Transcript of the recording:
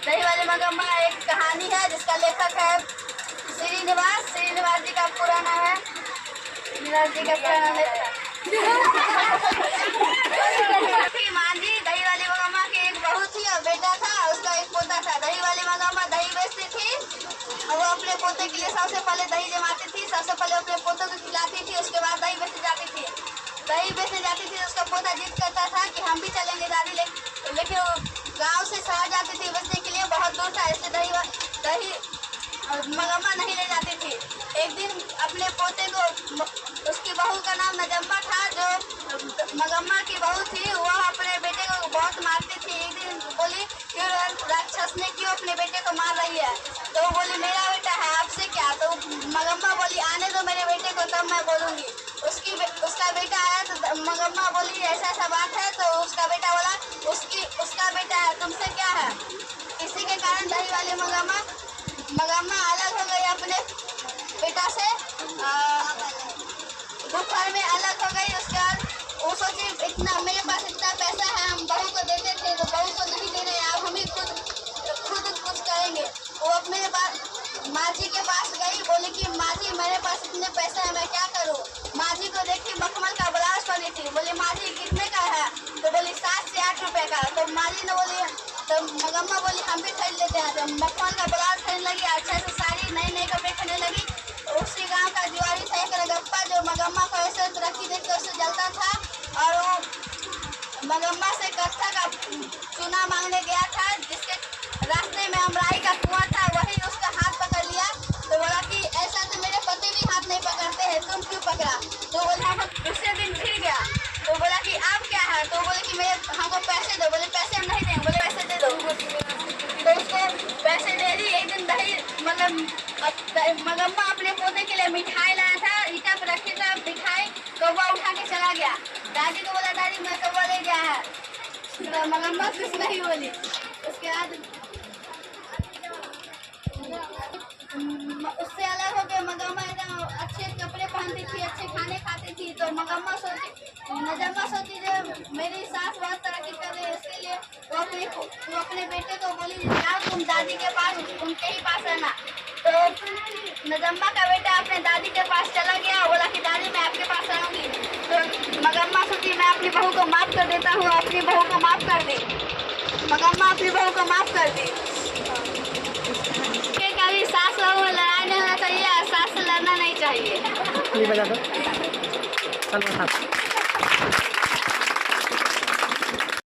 दही वाली मगम्मा एक कहानी है जिसका लेखक है श्रीनिवास जी का पूरा नाम है मांझी। दही वाली मगम्मा के एक बहू थी और बेटा था, उसका एक पोता था। दही वाली मगम्मा दही बेचती थी और वो अपने पोते के लिए सबसे पहले दही जमाती थी, सबसे पहले अपने पोतों को खिलाती थी, उसके बाद दही बेचने जाती थी। दही बेचने जाती थी उसका पोता जिद करता था कि हम भी चलेंगे दादी, लेकिन वो गाँव से शहर जाती थी बेचने के लिए, बहुत दूर था, इससे दही मगम्मा नहीं ले जाती थी। एक दिन अपने पोते को, उसकी बहू का नाम नजम्मा था, जो मगम्मा की बहू थी, वह अपने बेटे को बहुत मारती थी। एक दिन बोली क्यों राक्षस ने क्यों अपने बेटे को मार रही है, तो वो बोली मेरा बेटा है आपसे क्या। तो मगम्मा बोली आने दो मेरे बेटे को तब मैं बोलूँगी। उसका बेटा आया तो मगम्मा बोली ऐसा बात है, तो उसका बेटा बोला उसका बेटा है तुमसे क्या है। इसी के कारण दही वाली मगम्मा अलग हो गई अपने बेटा से, दोपहर में अलग हो गई। उसके बाद वो सोची इतना मेरे पास इतना पैसा है, हम बहू को देते थे तो बहू को नहीं दे रहे, अब हम ही खुद कुछ करेंगे। वो अपने माझी के पास गई, बोली कि माझी मेरे पास इतने पैसे हैं मैं क्या करूँ। माझी को देखी मखमल का ब्लाउज पहनी थी, बोली माझी कितने का है, तो बोली 7 से 8 रुपए का। तो माझी ने बोली, तो मगम्मा बोली हम भी खरीद लेते हैं। तो मखमल का ब्लाउज खरीदने लगी, अच्छे से साड़ी नए कपड़े खरीदने लगी। उसी गांव का जुआरी था एक रगप्पा, जो मगम्मा को ऐसे तरक्की देख के उससे जलता था और वो मगम्मा से कत्था का चूना मांगने गया था, जिसके रास्ते में अमराई का कुआं था, वही उसका हाथ पकड़ लिया। तो बोला कि ऐसा तो मेरे पति भी हाथ नहीं पकड़ते हैं, तुम क्यों पकड़ा। तो बोला दूसरे दिन फिर गया, तो बोला कि अब क्या है, तो बोले कि हमको पैसे दो। बोले पैसे हम नहीं देंगे, बोले पैसे दे दो। तो उसको पैसे दे दी। एक दिन दही मगम्मा अपने पोते के लिए मिठाई लाया था, ईटा पर रखी था मिठाई, कौवा उठा के चला गया। दादी को बोला दादी मैं कौवा ले गया है, तो मगम्मा कुछ नहीं बोली। उसके बाद उससे अलग हो गए। मगम्मा एकदम अच्छे कपड़े पहनती थी, अच्छे खाने खाती थी। तो नजम्मा सोची जो मेरी सास बहुत तरक्की कर रही है, इसके लिए वो अपने बेटे को बोली जाओ तुम दादी के पास, उनके ही पास रहना। तो नजम्मा का बेटा अपने दादी के पास चला गया, बोला कि दादी मैं आपके पास रहूंगी। तो मगम्मा सोची मैं अपनी बहू को माफ कर देता हूँ, अपनी बहू को माफ कर दी। मगम्मा अपनी बहू को माफ कर दी। कभी सास बहू में लड़ाई नहीं होना चाहिए, सास से लड़ना नहीं चाहिए।